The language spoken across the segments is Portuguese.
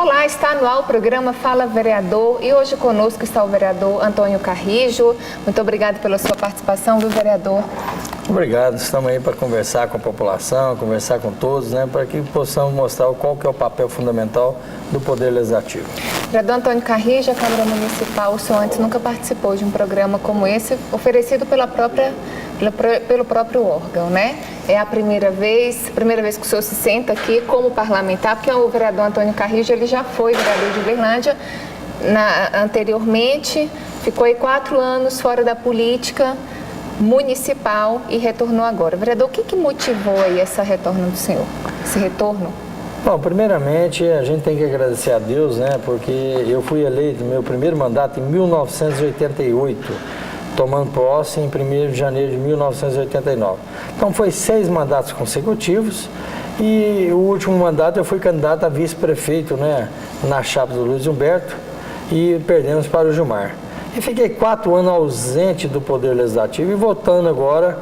Olá, está no ar o programa Fala Vereador e hoje conosco está o vereador Antônio Carrijo. Muito obrigado pela sua participação, viu, vereador? Obrigado, estamos aí para conversar com a população, conversar com todos, né, para que possamos mostrar qual que é o papel fundamental do Poder Legislativo. Vereador Antônio Carrijo, a Câmara Municipal, o senhor antes nunca participou de um programa como esse, oferecido pelo próprio órgão, né? É a primeira vez que o senhor se senta aqui como parlamentar, porque o vereador Antônio Carrijo, ele já foi vereador de Uberlândia anteriormente, ficou aí 4 anos fora da política municipal e retornou agora. Vereador, o que motivou aí esse retorno do senhor? Esse retorno? Bom, primeiramente a gente tem que agradecer a Deus, né? Porque eu fui eleito no meu primeiro mandato em 1988, tomando posse em 1º de janeiro de 1989. Então foi 6 mandatos consecutivos e o último mandato eu fui candidato a vice-prefeito, né? Na chapa do Luiz Humberto e perdemos para o Gilmar. E fiquei 4 anos ausente do Poder Legislativo e votando agora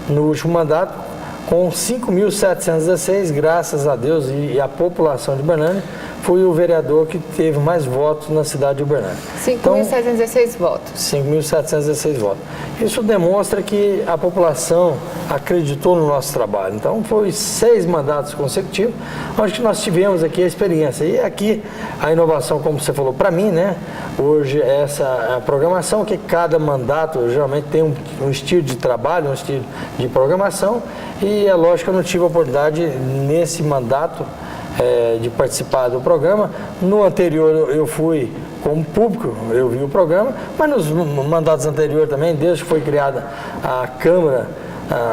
no último mandato com 5.716, graças a Deus e a população de Uberlândia, fui o vereador que teve mais votos na cidade de Uberlândia. 5.716 votos. 5.716 votos. Isso demonstra que a população acreditou no nosso trabalho. Então, foi 6 mandatos consecutivos, onde nós tivemos aqui a experiência. E aqui, a inovação, como você falou, para mim, né? Hoje, essa a programação, que cada mandato geralmente tem um estilo de trabalho, um estilo de programação. E é lógico que eu não tive a oportunidade, nesse mandato, de participar do programa. No anterior eu fui como público, eu vi o programa, mas nos mandatos anteriores também, desde que foi criada a Câmara,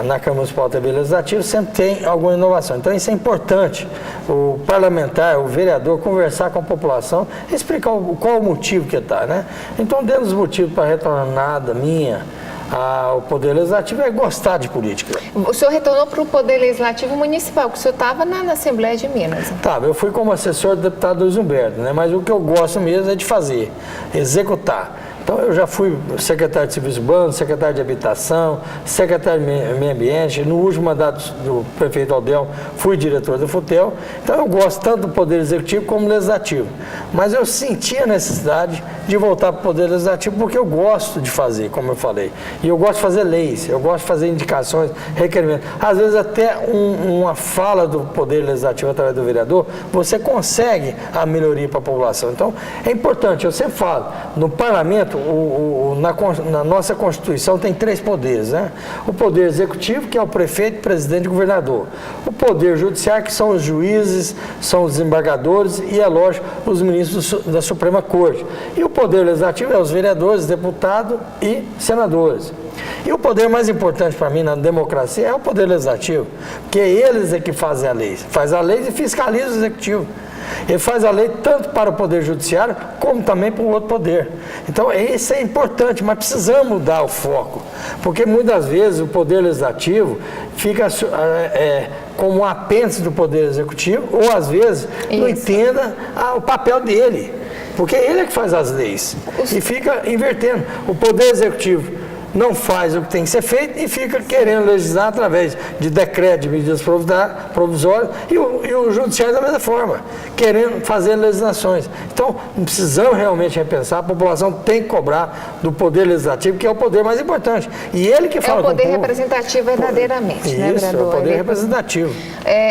na Câmara Municipal TV Legislativa, sempre tem alguma inovação. Então isso é importante, o parlamentar, o vereador, conversar com a população, explicar qual o motivo que está, né? Então, dentro dos motivos para a retornada minha ao Poder Legislativo é gostar de política. O senhor retornou para o Poder Legislativo Municipal, que o senhor estava na Assembleia de Minas. Estava, eu fui como assessor do deputado Luiz Humberto, né? Mas o que eu gosto mesmo é de fazer, executar. Então, eu já fui secretário de Serviços Urbanos, secretário de Habitação, secretário de Meio Ambiente. No último mandato do prefeito Aldel, fui diretor do FUTEL. Então, eu gosto tanto do Poder Executivo como do Legislativo. Mas eu senti a necessidade de voltar para o Poder Legislativo porque eu gosto de fazer, como eu falei. E eu gosto de fazer leis, eu gosto de fazer indicações, requerimentos. Às vezes, até uma fala do Poder Legislativo através do vereador, você consegue a melhoria para a população. Então, é importante, eu sempre falo, no parlamento, na nossa Constituição tem 3 poderes, né? O Poder Executivo, que é o prefeito, presidente e governador. O Poder Judiciário, que são os juízes, são os desembargadores e, é lógico, os ministros da Suprema Corte. E o Poder Legislativo é os vereadores, deputados e senadores. E o poder mais importante para mim na democracia é o Poder Legislativo, porque eles é que fazem a lei. Faz a lei e fiscaliza o Executivo. Ele faz a lei tanto para o Poder Judiciário, como também para o outro poder. Então, isso é importante, mas precisamos mudar o foco. Porque, muitas vezes, o Poder Legislativo fica como um apêndice do Poder Executivo, ou, às vezes, não entenda o papel dele. Porque ele é que faz as leis. E fica invertendo. O Poder Executivo não faz o que tem que ser feito e fica querendo legislar através de decreto, de medidas provisórias e o judiciário da mesma forma, querendo fazer legislações. Então, precisamos realmente repensar, a população tem que cobrar do Poder Legislativo, que é o poder mais importante. E ele que fala com o povo. É o poder representativo verdadeiramente, né, vereador? Isso, é o poder representativo.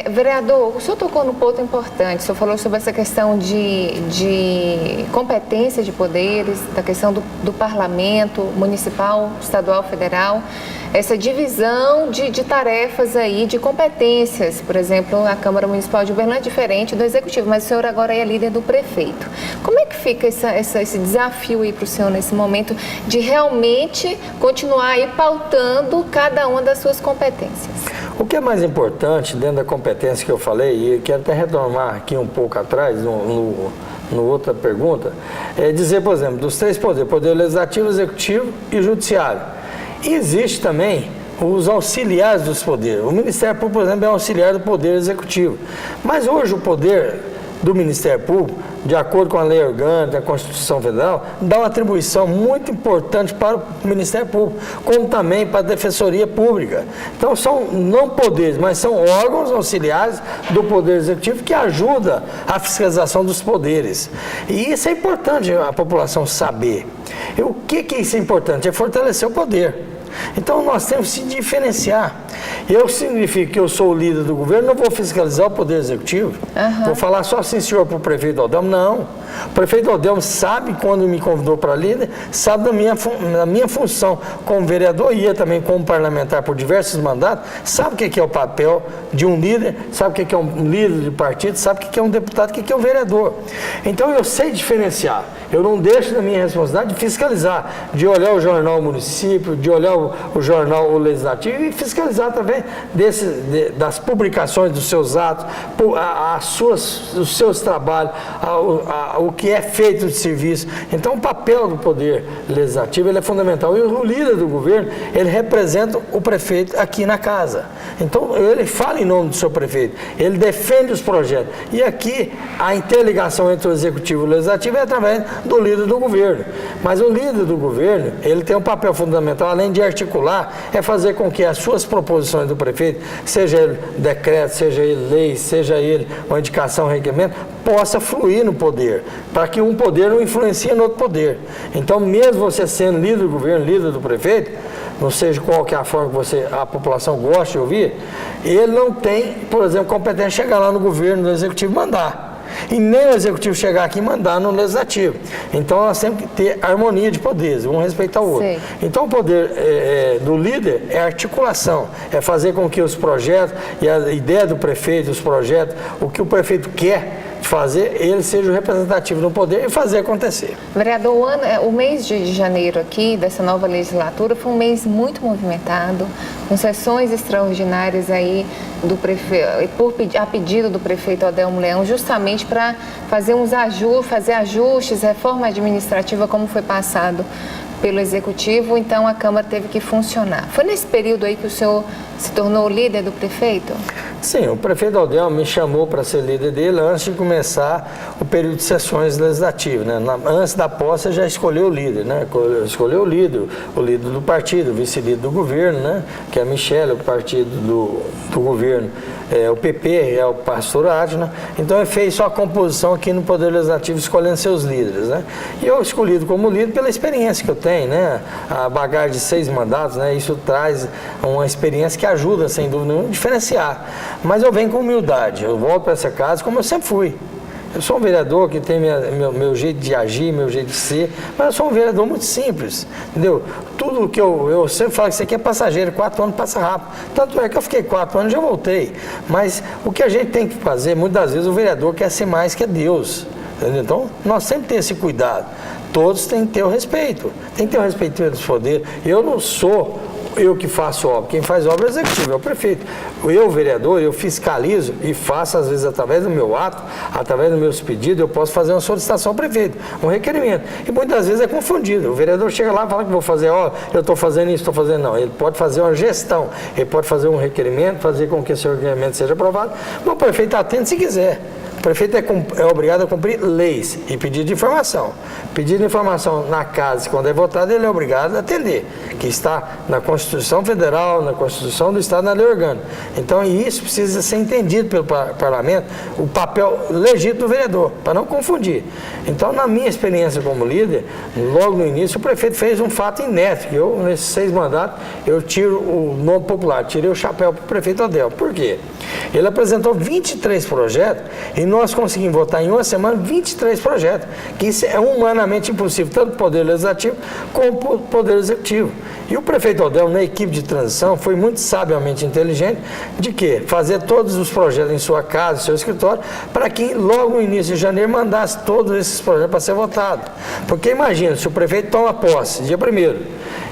Vereador, o senhor tocou num ponto importante, o senhor falou sobre essa questão de competência de poderes, da questão do parlamento municipal, estadual, federal, essa divisão de tarefas aí, de competências. Por exemplo, a Câmara Municipal de Uberlândia é diferente do Executivo, mas o senhor agora é líder do prefeito. Como é que fica esse desafio aí para o senhor nesse momento de realmente continuar aí pautando cada uma das suas competências? O que é mais importante dentro da competência que eu falei, e quero até retomar aqui um pouco atrás, no outra pergunta, é dizer, por exemplo, dos 3 poderes, Poder Legislativo, Executivo e Judiciário. E existe também os auxiliares dos poderes. O Ministério Público, por exemplo, é auxiliar do Poder Executivo. Mas hoje o Poder do Ministério Público, de acordo com a lei orgânica, a Constituição Federal, dá uma atribuição muito importante para o Ministério Público, como também para a Defensoria Pública. Então, são não poderes, mas são órgãos auxiliares do Poder Executivo que ajudam a fiscalização dos poderes. E isso é importante a população saber. E o que é isso importante? É fortalecer o poder. Então, nós temos que se diferenciar. Eu significa que eu sou o líder do governo, não vou fiscalizar o Poder Executivo. Vou falar só sim, senhor, para o prefeito Odelmo. Não. O prefeito Odelmo sabe, quando me convidou para líder, sabe da minha função como vereador e também como parlamentar por diversos mandatos, sabe o que é o papel de um líder, sabe o que é um líder de partido, sabe o que é um deputado, o que é um vereador. Então, eu sei diferenciar. Eu não deixo da minha responsabilidade de fiscalizar, de olhar o jornal município, de olhar o jornal legislativo e fiscalizar através das publicações dos seus atos, os seus trabalhos, o que é feito de serviço. Então, o papel do Poder Legislativo ele é fundamental. E o líder do governo, ele representa o prefeito aqui na casa. Então, ele fala em nome do seu prefeito, ele defende os projetos. E aqui, a interligação entre o Executivo e o Legislativo é através do líder do governo. Mas o líder do governo, ele tem um papel fundamental, além de articular, é fazer com que as suas proposições do prefeito, seja ele decreto, seja ele lei, seja ele uma indicação, requerimento, possa fluir no poder, para que um poder não influencie no outro poder. Então, mesmo você sendo líder do governo, líder do prefeito, não seja qual que é a forma que a população gosta de ouvir, ele não tem, por exemplo, competência de chegar lá no governo, no executivo, mandar. E nem o executivo chegar aqui e mandar no legislativo. Então, nós temos que ter harmonia de poderes, um respeitar o outro. Sim. Então, o poder do líder é articulação, é fazer com que os projetos e a ideia do prefeito, os projetos, o que o prefeito quer fazer, ele seja o representativo no poder e fazer acontecer. Vereador, o mês de janeiro aqui, dessa nova legislatura, foi um mês muito movimentado, com sessões extraordinárias aí do prefeito, a pedido do prefeito Odelmo Leão, justamente para fazer ajustes, reforma administrativa, como foi passado pelo Executivo, então a Câmara teve que funcionar. Foi nesse período aí que o senhor se tornou líder do prefeito? Sim, o prefeito Odelmo me chamou para ser líder dele antes de começar o período de sessões legislativas, né? Antes da posse já escolheu o líder, né? Escolheu o líder do partido, o vice-líder do governo, né? Que é a Michele, o partido do governo. O PP é o pastor Adna, então ele fez sua composição aqui no Poder Legislativo escolhendo seus líderes, né? E eu escolhido como líder pela experiência que eu tenho, né? A bagagem de 6 mandatos, né? Isso traz uma experiência que ajuda, sem dúvida nenhuma, a diferenciar. Mas eu venho com humildade, eu volto para essa casa como eu sempre fui. Eu sou um vereador que tem meu jeito de agir, meu jeito de ser, mas eu sou um vereador muito simples, entendeu? Tudo que eu sempre falo que isso aqui é passageiro, 4 anos passa rápido. Tanto é que eu fiquei 4 anos e já voltei. Mas o que a gente tem que fazer, muitas vezes o vereador quer ser mais que Deus, entendeu? Então, nós sempre temos esse cuidado. Todos têm que ter o respeito, tem que ter o respeito dos poderes. Eu não sou eu que faço obra, quem faz obra é o executivo, é o prefeito. Eu, vereador, eu fiscalizo e faço, às vezes, através do meu ato, através dos meus pedidos, eu posso fazer uma solicitação ao prefeito, um requerimento. E muitas vezes é confundido. O vereador chega lá e fala que vou fazer, eu estou fazendo isso, estou fazendo não. Ele pode fazer uma gestão, ele pode fazer um requerimento, fazer com que esse requerimento seja aprovado, mas o prefeito atende se quiser. O prefeito é obrigado a cumprir leis e pedido de informação. Pedido de informação na casa, quando é votado, ele é obrigado a atender, que está na Constituição Federal, na Constituição do Estado, na lei orgânica. Então, isso precisa ser entendido pelo parlamento, o papel legítimo do vereador, para não confundir. Então, na minha experiência como líder, logo no início, o prefeito fez um fato inédito. Eu, nesses 6 mandatos, eu tiro o nome popular, tirei o chapéu para o prefeito Odelmo. Por quê? Ele apresentou 23 projetos e nós conseguimos votar em uma semana 23 projetos, que isso é humanamente impossível, tanto o Poder Legislativo como o Poder Executivo. E o prefeito Odelmo, na equipe de transição, foi muito sabiamente inteligente de que fazer todos os projetos em sua casa, em seu escritório, para que logo no início de janeiro mandasse todos esses projetos para ser votados. Porque imagina, se o prefeito toma posse, dia 1º,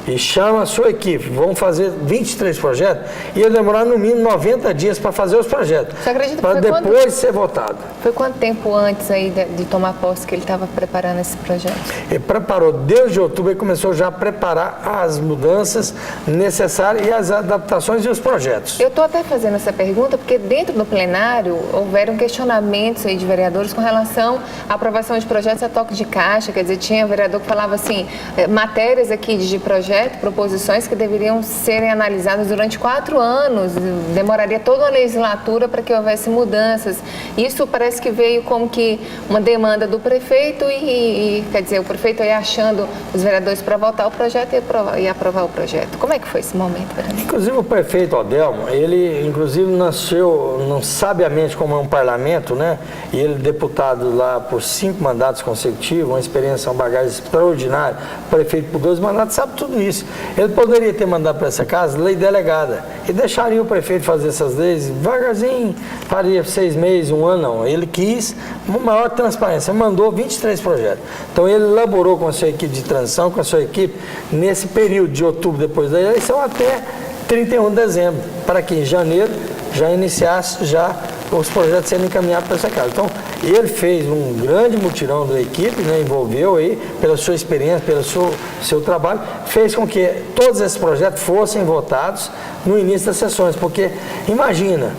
e chama a sua equipe, vão fazer 23 projetos, ia demorar no mínimo 90 dias para fazer os projetos, para depois ser votado. Foi quanto tempo antes aí de tomar posse que ele estava preparando esse projeto? Ele preparou, desde outubro, ele começou já a preparar as mudanças necessárias e as adaptações e os projetos. Eu estou até fazendo essa pergunta porque dentro do plenário houveram questionamentos aí de vereadores com relação à aprovação de projetos a toque de caixa, quer dizer, tinha vereador que falava assim, matérias aqui de projeto, proposições que deveriam serem analisadas durante 4 anos, demoraria toda uma legislatura para que houvesse mudanças. Isso parece que veio como que uma demanda do prefeito e quer dizer, o prefeito ia achando os vereadores para votar o projeto e aprovar o projeto. Como é que foi esse momento, vereador? Inclusive o prefeito Odelmo, ele inclusive nasceu não sabiamente como é um parlamento, né? E ele deputado lá por 5 mandatos consecutivos, uma experiência, uma bagagem extraordinária, prefeito por 2 mandatos, sabe tudo isso. Ele poderia ter mandado para essa casa lei delegada e deixaria o prefeito fazer essas leis devagarzinho, faria 6 meses, 1 ano, não. Ele quis uma maior transparência, mandou 23 projetos. Então ele elaborou com a sua equipe de transição, com a sua equipe, nesse período de outubro depois da eleição até 31 de dezembro, para que em janeiro já iniciasse já os projetos sendo encaminhados para essa casa. Então, ele fez um grande mutirão da equipe, né, envolveu aí, pela sua experiência, pelo seu trabalho, fez com que todos esses projetos fossem votados no início das sessões, porque, imagina,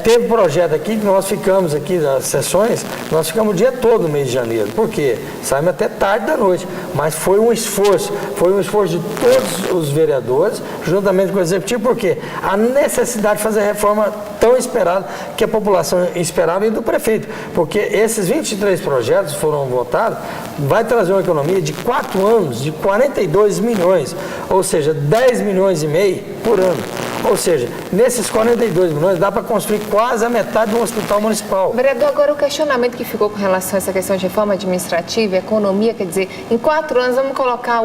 teve projeto aqui que nós ficamos aqui nas sessões, nós ficamos o dia todo no mês de janeiro. Por quê? Saímos até tarde da noite. Mas foi um esforço de todos os vereadores, juntamente com o executivo, porque a necessidade de fazer a reforma tão esperada que a população esperava e do prefeito. Porque esses 23 projetos foram votados, vai trazer uma economia de 4 anos, de 42 milhões, ou seja, 10 milhões e meio por ano. Ou seja, nesses 42 milhões dá para construir quase a metade de um hospital municipal. Vereador, agora o questionamento que ficou com relação a essa questão de reforma administrativa, economia, quer dizer, em 4 anos vamos colocar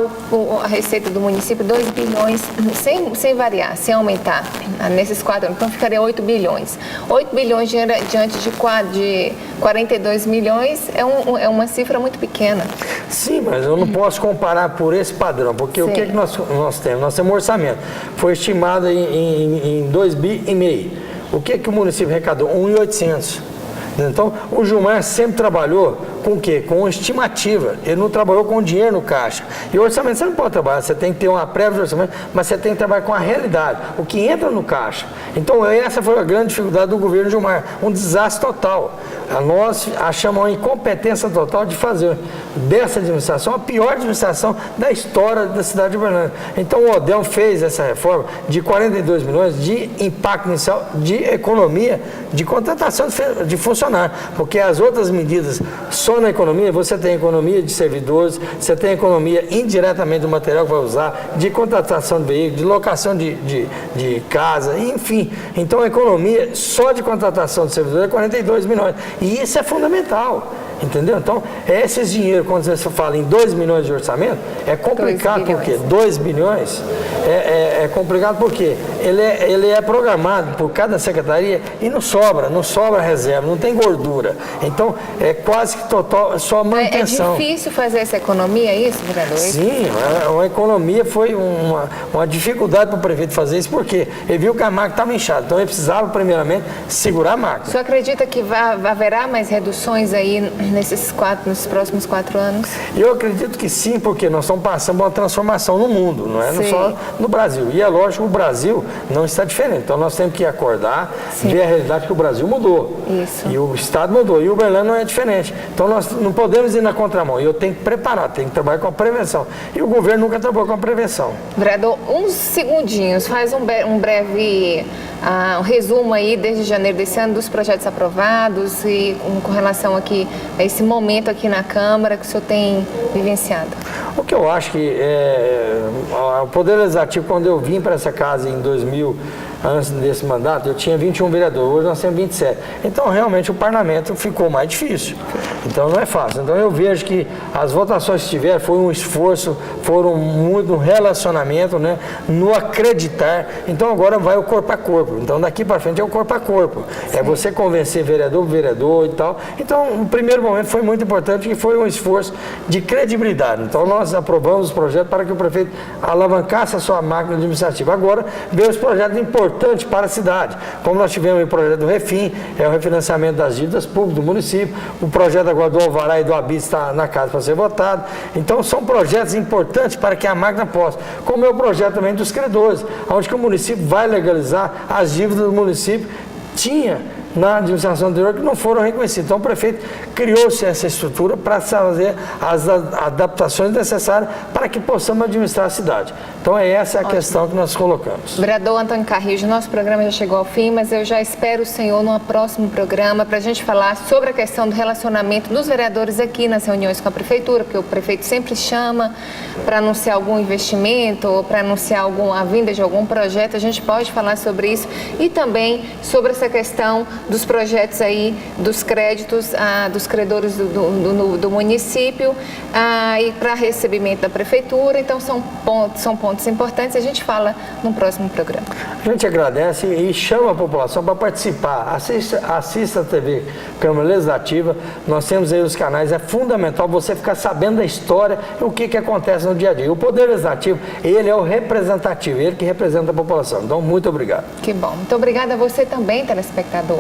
a receita do município 2 bilhões, sem variar, sem aumentar, nesses 4 anos, então ficaria 8 bilhões. 8 bilhões diante de 42 milhões é uma cifra muito pequena. Sim, mas eu não posso comparar por esse padrão, porque o que nós temos? Nós temos um orçamento, foi estimado em 2,5 bi. O que o município arrecadou? 1.800. Então, o Gilmar sempre trabalhou com o quê? Com estimativa. Ele não trabalhou com dinheiro no caixa. E o orçamento você não pode trabalhar, você tem que ter uma prévia de orçamento, mas você tem que trabalhar com a realidade, o que entra no caixa. Então, essa foi a grande dificuldade do governo Gilmar, um desastre total. Nós achamos uma incompetência total de fazer dessa administração a pior administração da história da cidade de Uberlândia. Então, o Odelmo fez essa reforma de 42 milhões de impacto inicial, de economia, de contratação de funcionários, porque as outras medidas só na economia, você tem economia de servidores, você tem economia indiretamente do material que vai usar, de contratação de veículos, de locação de casa, enfim. Então a economia só de contratação de servidores é 42 milhões. E isso é fundamental. Entendeu? Então, esses dinheiros, quando você fala em 2 milhões de orçamento, é complicado porque 2 bilhões é complicado porque ele é programado por cada secretaria e não sobra reserva, não tem gordura. Então, é quase que total, só manutenção. É difícil fazer essa economia, é isso, vereador? Sim, uma economia foi uma dificuldade para o prefeito fazer isso, porque ele viu que a máquina estava inchada, então ele precisava, primeiramente, segurar a máquina. O senhor acredita que haverá mais reduções aí nesses próximos 4 anos? Eu acredito que sim, porque nós estamos passando por uma transformação no mundo, não é só no Brasil. E é lógico que o Brasil não está diferente. Então nós temos que acordar, ver a realidade que o Brasil mudou. Isso. E o Estado mudou. E o Uberlândia não é diferente. Então nós não podemos ir na contramão. E eu tenho que preparar, tenho que trabalhar com a prevenção. E o governo nunca trabalhou com a prevenção. Vereador, uns segundinhos, faz um breve um resumo aí desde janeiro desse ano dos projetos aprovados e com relação aqui a esse momento aqui na Câmara que o senhor tem vivenciado. O que eu acho que o Poder Legislativo, quando eu vim para essa casa em 2000, antes desse mandato, eu tinha 21 vereadores, hoje nós temos 27. Então, realmente, o parlamento ficou mais difícil. Então, não é fácil. Então, eu vejo que as votações que tiveram foi um esforço, foram muito um relacionamento, né, no acreditar. Então, agora vai o corpo a corpo. Então, daqui para frente é o corpo a corpo. Sim. É você convencer vereador por vereador e tal. Então, o primeiro momento foi muito importante, que foi um esforço de credibilidade. Então, Então nós aprovamos os projetos para que o prefeito alavancasse a sua máquina administrativa. Agora, veio os projetos importantes para a cidade, como nós tivemos o projeto do Refim, é o refinanciamento das dívidas públicas do município, o projeto agora do Alvará e do Abis está na casa para ser votado. Então são projetos importantes para que a máquina possa, como é o projeto também dos credores, onde que o município vai legalizar as dívidas do município, tinha na administração anterior que não foram reconhecidas. Então o prefeito criou-se essa estrutura para fazer as adaptações necessárias para que possamos administrar a cidade. Então essa é a questão que nós colocamos. Vereador Antônio Carrijo, nosso programa já chegou ao fim, mas eu já espero o senhor num próximo programa para a gente falar sobre a questão do relacionamento dos vereadores aqui nas reuniões com a prefeitura, porque o prefeito sempre chama para anunciar algum investimento ou para anunciar a vinda de algum projeto. A gente pode falar sobre isso e também sobre essa questão dos projetos aí, dos créditos, dos credores do município e para recebimento da prefeitura. Então são pontos importantes, a gente fala no próximo programa. A gente agradece e chama a população para participar. Assista a TV Câmara Legislativa, nós temos aí os canais, é fundamental você ficar sabendo da história e o que acontece no dia a dia. O Poder Legislativo, ele é o representativo, ele que representa a população. Então, muito obrigado. Que bom. Muito obrigada a você também, telespectador.